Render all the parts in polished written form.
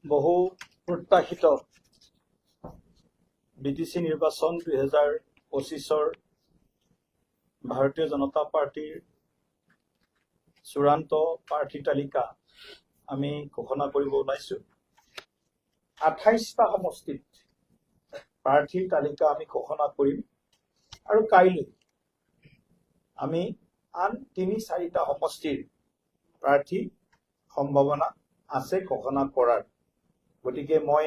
বহু প্ৰত্যাশিত বিটিচি নিৰ্বাচন 2025-ৰ ভাৰতীয় জনতা পাৰ্টিৰ চূড়ান্ত প্ৰাৰ্থী তালিকা আমি ঘোষণা কৰিব ওলাইছো। 28টা সমষ্টিত প্ৰাৰ্থীৰ তালিকা আমি ঘোষণা কৰিম আৰু কাইলৈ আমি আন 3-4টা সমষ্টিৰ প্ৰাৰ্থী সম্ভাৱনা আছে ঘোষণা কৰাৰ। গতিকে মই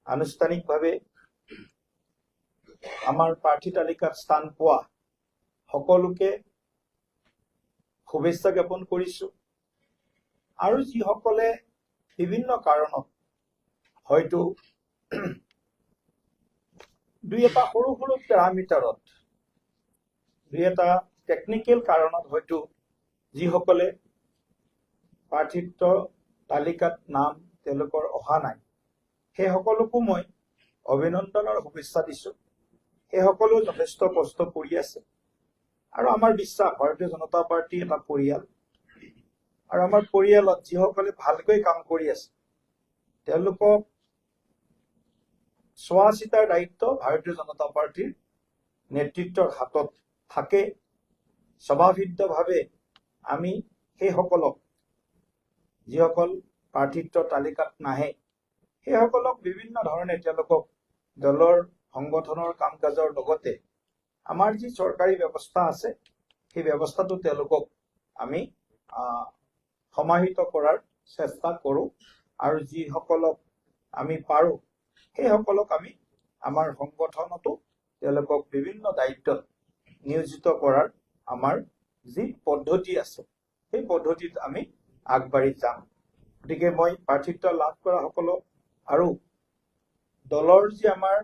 আনুষ্ঠানিকভাৱে আমাৰ প্ৰাৰ্থী তালিকাত স্থান পোৱা সকলোকে শুভেচ্ছা জ্ঞাপন কৰিছো। আৰু যিসকলে বিভিন্ন কাৰণত হয়তো দুই এটা সৰু সৰু পেৰামিটাৰত দুই এটা টেকনিকেল কাৰণত হয়তো যিসকলে প্ৰাৰ্থিত্ব তালিকাত নাম তেওঁলোকৰ অহা নাই, সেই সকলকো মই অভিনন্দন আৰু শুভেচ্ছা দিছো। সেই সকলেও যথেষ্ট কষ্ট কৰি আছে আৰু আমাৰ বিশ্বাস ভাৰতীয় জনতা পাৰ্টি এটা পৰিয়াল আৰু আমাৰ পৰিয়ালত যিসকলে ভালকৈ কাম কৰি আছে তেওঁলোকক চোৱা চিতাৰ দায়িত্ব ভাৰতীয় জনতা পাৰ্টিৰ নেতৃত্বৰ হাতত থাকে। স্বভাৱসিদ্ধভাৱে আমি সেই সকলক যিসকল প্ৰাৰ্থিত্ব তালিকাত নাহে সেই সকলক বিভিন্ন ধৰণে তেওঁলোকক দলৰ সংগঠনৰ কাম কাজৰ লগতে আমাৰ যি চৰকাৰী ব্যৱস্থা আছে সেই ব্যৱস্থাটো তেওঁলোকক আমি সমাহিত কৰাৰ চেষ্টা কৰোঁ আৰু যিসকলক আমি পাৰোঁ সেই সকলক আমি আমাৰ সংগঠনতো তেওঁলোকক বিভিন্ন দায়িত্বত নিয়োজিত কৰাৰ আমাৰ যি পদ্ধতি আছে সেই পদ্ধতিত আমি আগবাঢ়ি যাম। গতিকে মই প্ৰাৰ্থিত্ব লাভ কৰা সকলক আৰু দলৰ যি আমাৰ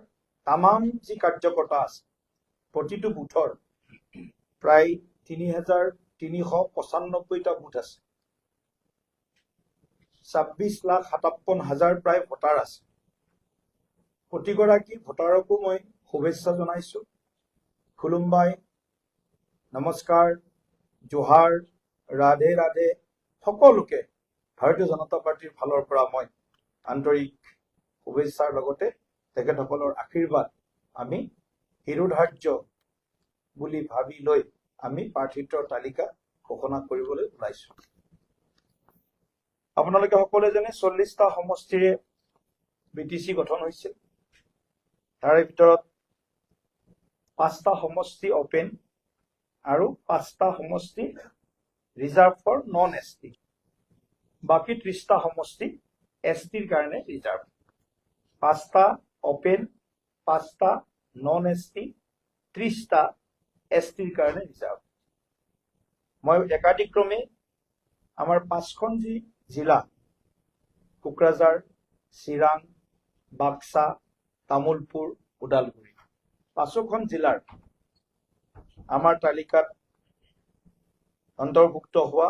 তামাম যি কাৰ্যকৰ্তা আছে প্ৰতিটো বুথৰ প্ৰায় 3,395টা বুথ আছে, 26,57,000 প্ৰায় ভোটাৰ আছে। প্ৰতিগৰাকী ভোটাৰকো মই শুভেচ্ছা জনাইছো। খুলুমবাই, নমস্কাৰ, জোহাৰ, ৰাধে ৰাধে সকলোকে ভাৰতীয় জনতা পাৰ্টিৰ ফালৰ পৰা মই আন্তৰিক শুভেচ্ছাৰ লগতে তেখেতসকলৰ আশীৰ্বাদ আমি শিৰোধাৰ্য বুলি ভাবি লৈ আমি প্ৰাৰ্থিত্বৰ তালিকা ঘোষণা কৰিবলৈ ওলাইছো। আপোনালোকে সকলোৱে জানে 40টা সমষ্টিৰে বিটিচি গঠন হৈছিল। তাৰে ভিতৰত 5টা সমষ্টি অপেন আৰু 5টা সমষ্টি ৰিজাৰ্ভ ফৰ নন এছটি, বাকী 30টা সমষ্টি এছটিৰ কাৰণে ৰিজাৰ্ভ। 5টা অপেন, 5টা নন এছটি, 30টা এছটিৰ কাৰণে ৰিজাৰ্ভ। মই একাধিক্ৰমে আমাৰ 5খন যি জিলা কোকৰাঝাৰ, চিৰাং, বাক্সা, তামুলপুৰ, ওদালগুৰি 5খন জিলাৰ আমাৰ তালিকাত অন্তৰ্ভুক্ত হোৱা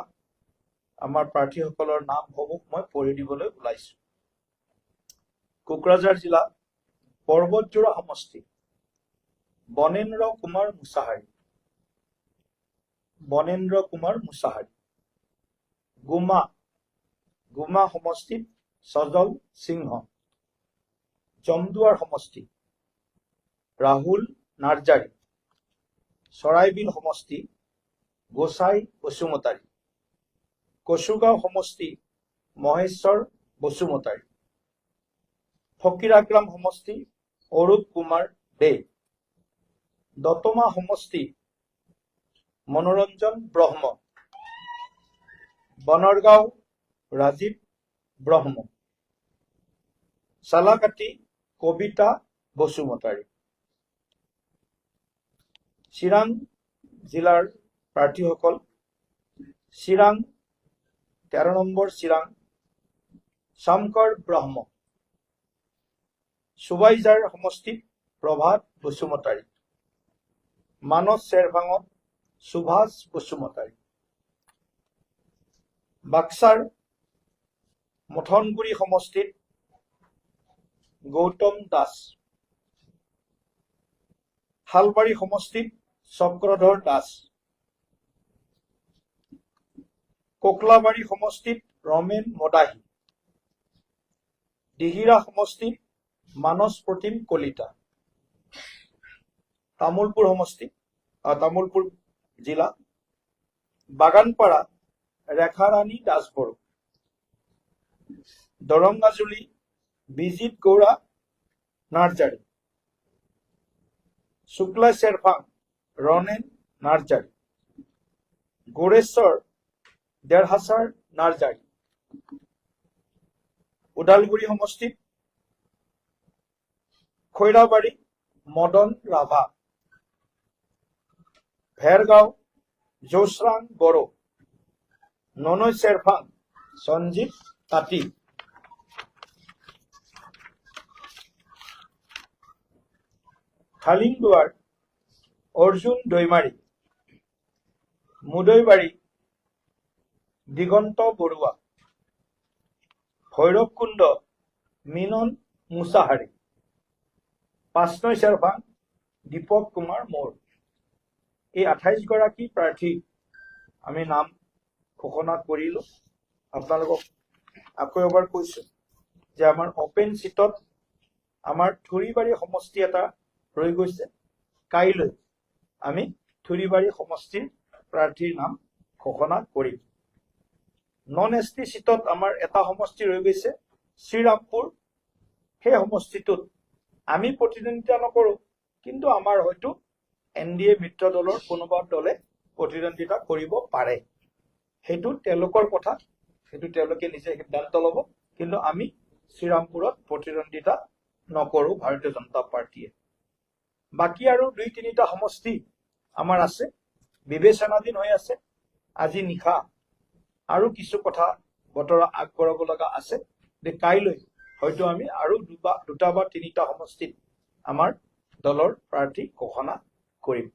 আমাৰ প্ৰাৰ্থীসকলৰ নামসমূহ মই পঢ়ি দিবলৈ ওলাইছো। কোকৰাঝাৰ জিলা পৰ্বতজোৰা সমষ্টি বনেন্দ্ৰ কুমাৰ মুছাহাৰী, বনেন্দ্ৰ কুমাৰ মুছাহাৰী। গুমা সমষ্টিত সজল সিংহ। জমদুৱাৰ সমষ্টি ৰাহুল নাৰ্জাৰী। চৰাইবিল সমষ্টি গোসাই বসুমতাৰী। কচুগাঁও সমষ্টি মহেশ্বৰ বসুমতাৰী। ফকিৰাগ্ৰাম সমষ্টি অৰূপ কুমাৰ দে। দতমা সমষ্টি মনোৰঞ্জন ব্ৰহ্ম। বনৰগাঁও ৰাজীৱ ব্ৰহ্ম। চালাকাটি কবিতা বসুমতাৰী। চিৰাং জিলাৰ প্ৰাৰ্থীসকল চিৰাং 13 নম্বৰ চিৰাং শংকৰ ব্ৰহ্ম। সুবাইজাৰ সমষ্টিত প্ৰভাত বসুমতাৰী। মানস চেৰভাঙত সুভাষ বসুমতাৰী। বাক্সাৰ মথনগুৰি সমষ্টিত গৌতম দাস। শালবাৰী সমষ্টিত চক্ৰধৰ দাস। কোকলাবাৰী সমষ্টিত ৰমেন মদাহী। দিহিৰা সমষ্টি মানস প্ৰতিম কলিতা, তামুলপুৰ সমষ্টি তামুলপুৰ জিলা বাগানপাৰা ৰেখাৰাণী দাসবড়ো, দৰংগাজুলি বিজিত গৌড়া নাৰ্জাৰী, শুক্লা চেৰফাং ৰনেন নাৰ্জাৰী, গোৰেশ্বৰ দেৰহাছাৰ নাৰ্জাৰী, ওদালগুৰি সমষ্টিত খৈৰাবাৰী মদন ৰাভা, ভেৰগাঁও জোচৰাং বড়ো, ননৈ চেৰফাং সঞ্জীৱ তাঁতী, খালিংদুৱাৰ অৰ্জুন দৈমাৰী, মুদৈবাৰী দিগন্ত বৰুৱা, ভৈৰৱকুণ্ড মিনন মুছাহাৰী, পাঁচনৈ চেৰফাং দীপক কুমাৰ মৌৰ। এই 28 গৰাকী প্ৰাৰ্থী আমি নাম ঘোষণা কৰিলো। আপোনালোকক আকৌ এবাৰ কৈছো যে আমাৰ অপেন চিটত আমাৰ থুৰিবাৰী সমষ্টি এটা ৰৈ গৈছে। কাইলৈ আমি থুৰিবাৰী সমষ্টিৰ প্ৰাৰ্থীৰ নাম ঘোষণা কৰিম। নন এছটি চিটত আমাৰ এটা সমষ্টি ৰৈ গৈছে শ্ৰীৰামপুৰ। সেই সমষ্টিটোত আমি প্ৰতিদ্বন্দ্বিতা নকৰো, কিন্তু আমাৰ হয়তো NDA মিত্ৰ দলৰ কোনোবা দলে প্ৰতিদ্বন্দ্বিতা কৰিব পাৰে। সেইটো তেওঁলোকৰ কথা, সেইটো তেওঁলোকে নিজে সিদ্ধান্ত ল'ব। কিন্তু আমি শ্ৰীৰামপুৰত প্ৰতিদ্বন্দ্বিতা নকৰো ভাৰতীয় জনতা পাৰ্টীয়ে। বাকী আৰু 2-3টা সমষ্টি আমাৰ আছে, বিবেচনাধীন হৈ আছে। আজি নিশা আৰু কিছু কথা বতৰা আগবঢ়াব লগা আছে। কাইলৈ হয়তো আমি আৰু 2 বা 3টা সমষ্টিত আমাৰ দলৰ প্ৰাৰ্থী ঘোষণা কৰিম।